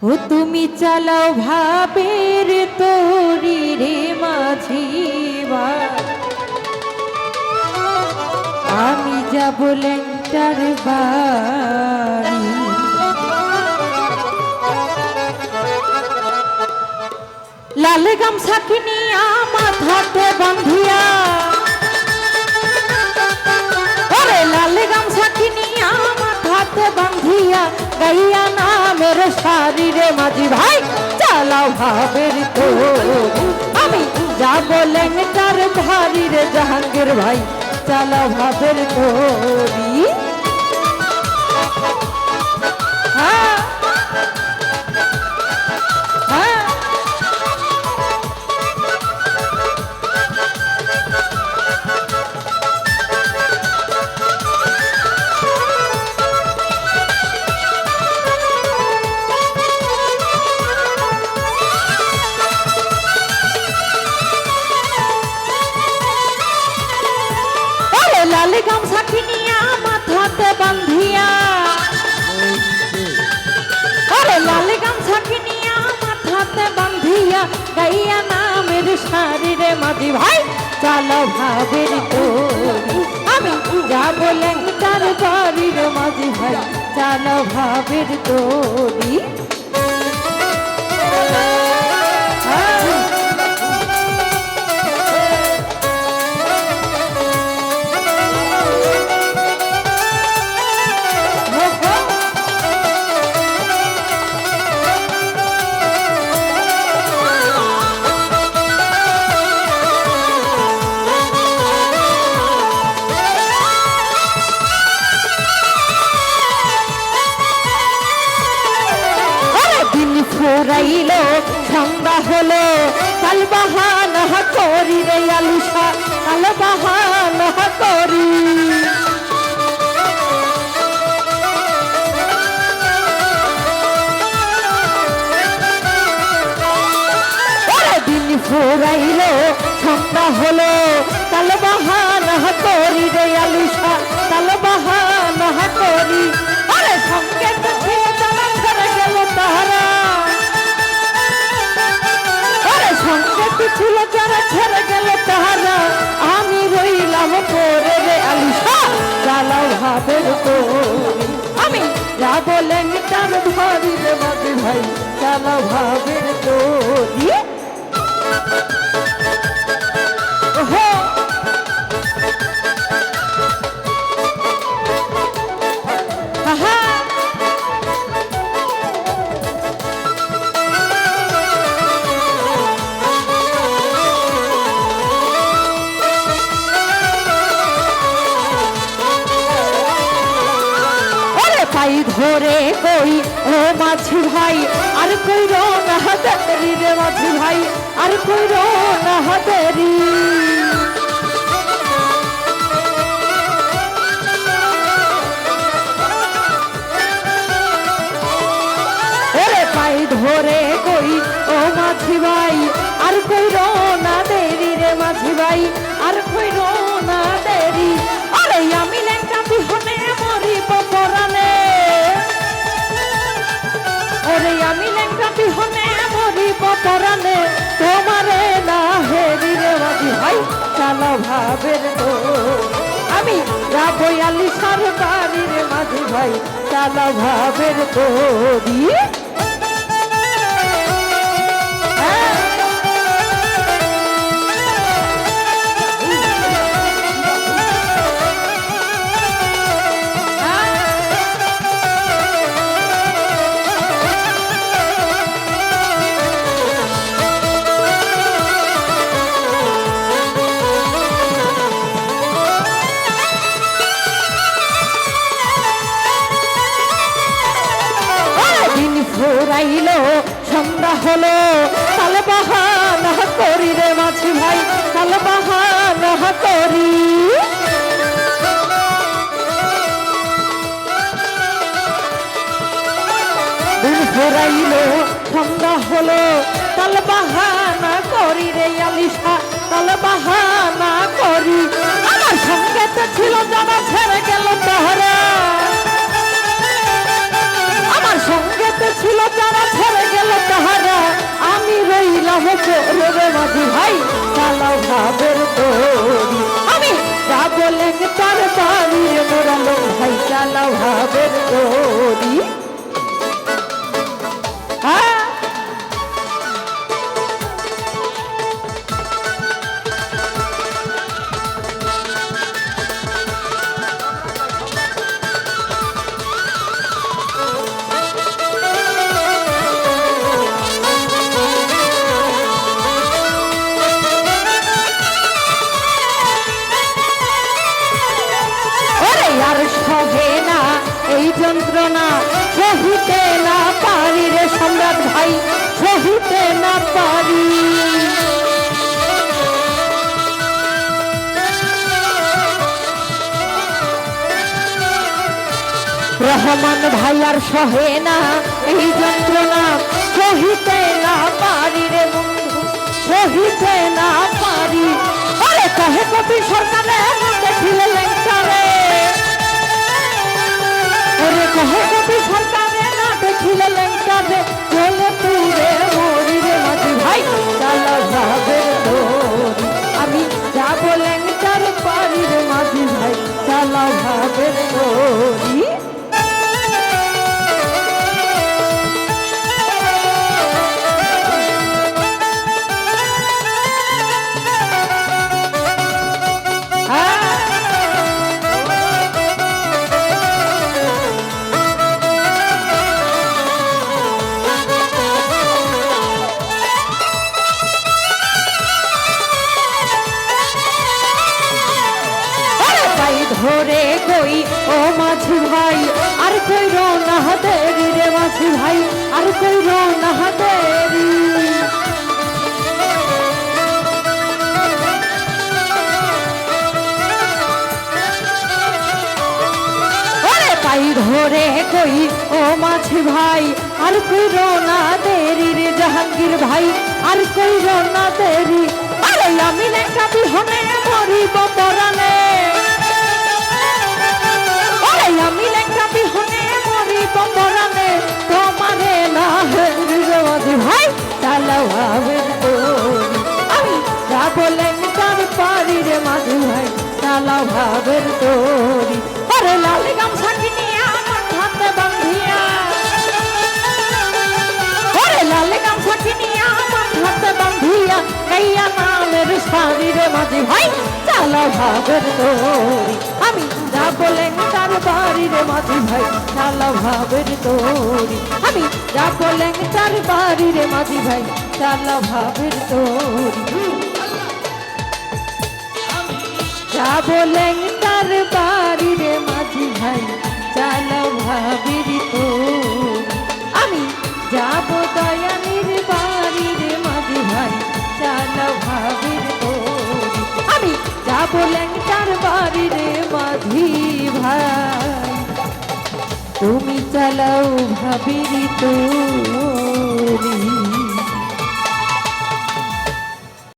ও তুমি চালাও ভাবের তোরি রে মাঝি আমি যাব লেংটার বাড়ি। লাল গামছা কিনিয়া মাথাতে বান্ধিয়া, ওরে লাল গামছা কিনিয়া মাথাতে বান্ধিয়া গাইয়া নামের শাড়িরে মাঝি ভাই চালাও ভাবের তোরি আমি যাব লেংটার বাড়ি রে জাহাঙ্গীর ভাই চালাও ভাবের তোরি। হ্যাঁ হ্যাঁ লাল গামছা কিনিয়া মাথাতে বান্ধিয়া, আরে লাল গামছা কিনিয়া মাথাতে বান্ধিয়া গাইয়া নামের শাড়িরে মাঝি ভাই চালাও ভাবের তোরি আমি যাব লেংটার বাড়ির মাঝি ভাই চালাও ভাবের তোরি। ফুরাইলো সন্ধ্যা হলো কাল বাহানা করি রে আলুষা কাল বাহানা করি, দিন ফুরাইলো সন্ধ্যা হলো কাল বাহানা করি রে আলুষা কাল বাহানা করি। আরে সঙ্গে তো ছিল তারা ছেড়ে গেল তাহারা, ছিল যারা ছেড়ে গেল তাহারা আমি রইলাম পরে রে আলুষা চালাও ভাবের তোরি আমি যাব লেংটার বাড়ি রে মাঝি ভাই চালাও ভাবের তোরি। ধরে কই ও মাঝি ভাই আর কই না হাতেরি রে মাঝি ভাই আর কই না হাতেরি, ওরে পাই ধরে কই ও মাঝি ভাই আর কই না দেরি রে মাঝি ভাই আর কই না দেরি। আরে আমি লেংটা বিহনে মরিব পরানে, ওরে আমি লেংটা বিহনে মরিব পরানে তোমারে না হেরি রে মাঝি ভাই চালাও ভাবের তোরি আমি যাব আলিশার বাড়ি রে মাঝি ভাই চালাও ভাবের তোরি। ফুরাইলো সন্ধ্যা হলো কাল বাহানা করি রে মাঝি ভাই কাল বাহানা করি, ফুরাইলো সন্ধ্যা হলো কাল বাহানা করি রে আলিশা কাল বাহানা করি। আমার সঙ্গে তো ছিল যারা ছেড়ে গেল তাহারা, আমার সঙ্গে তো ছিল যারা ছেড়ে রে মাঝি ভাই চালাও ভাবের তরি আমি যাবো লেংটার বাড়ি রে মোরালো ভাই চালাও ভাবের তরি আর সহে না এই যন্ত্রণা সহিতে না পারি রে সম্রাট ভাই সহিতে না পারি রহমান ভাই আর সহে না এই যন্ত্রণা সহিতে না পারি রে বন্ধু সহিতে না পারি আরে কহে কবি সরকারে দেখিলে লেংটারে ওরে কহে কবি সরকারে না দেখিলে লেংটারে চলে পুরে মরি রে মাঝি ভাই চালা ভাবের তরি আমি যাবো লেংটার পারি রে মাঝি ভাই চালা ভাবের তরি ধরে কই ও মাঝি ভাই আর কই রোনা দেরি রে মাঝি ভাই আর কই রোনা দেরি ওরে পাই ধরে কই ও মাঝি ভাই আর কই রোনা দেরি রে জাহাঙ্গীর ভাই আর কই রোনা দেরি আরে আমি লেখা বিহনে মরিব পরানে আমি লেখা বিহনে মরিব পরানে তোমারে না হেরি ভাই চালাও ভাবের তরি আমি যাবো লেংটার পারি রে মাঝি ভাই চালাও ভাবের তরি আরে লাল গামছা কিনিয়া আমার হাতে বাঁধিয়া আরে লাল গামছা কিনিয়া আমার হাতে বাঁধিয়া গাইয়া নামের শাড়ি রে মাঝি ভাই চালাও ভাবের তরি আমি যাবো লেংটার বাড়ি রে মাঝি ভাই চালাও ভাবের তরি আমি যাবো লেংটার বাড়ি রে মাঝি ভাই চালাও ভাবের তরি যাবো লেংটার বাড়ি রে মাঝি ভাই চালাও ভাবের তরি আমি যাবো দয়ানির বাড়ি রে মাঝি ভাই চালাও ভাবের তরি আমি যাবো লেংটার বাড়ি রে মাঝি ভাই তুমি চালাও ভাবির তরি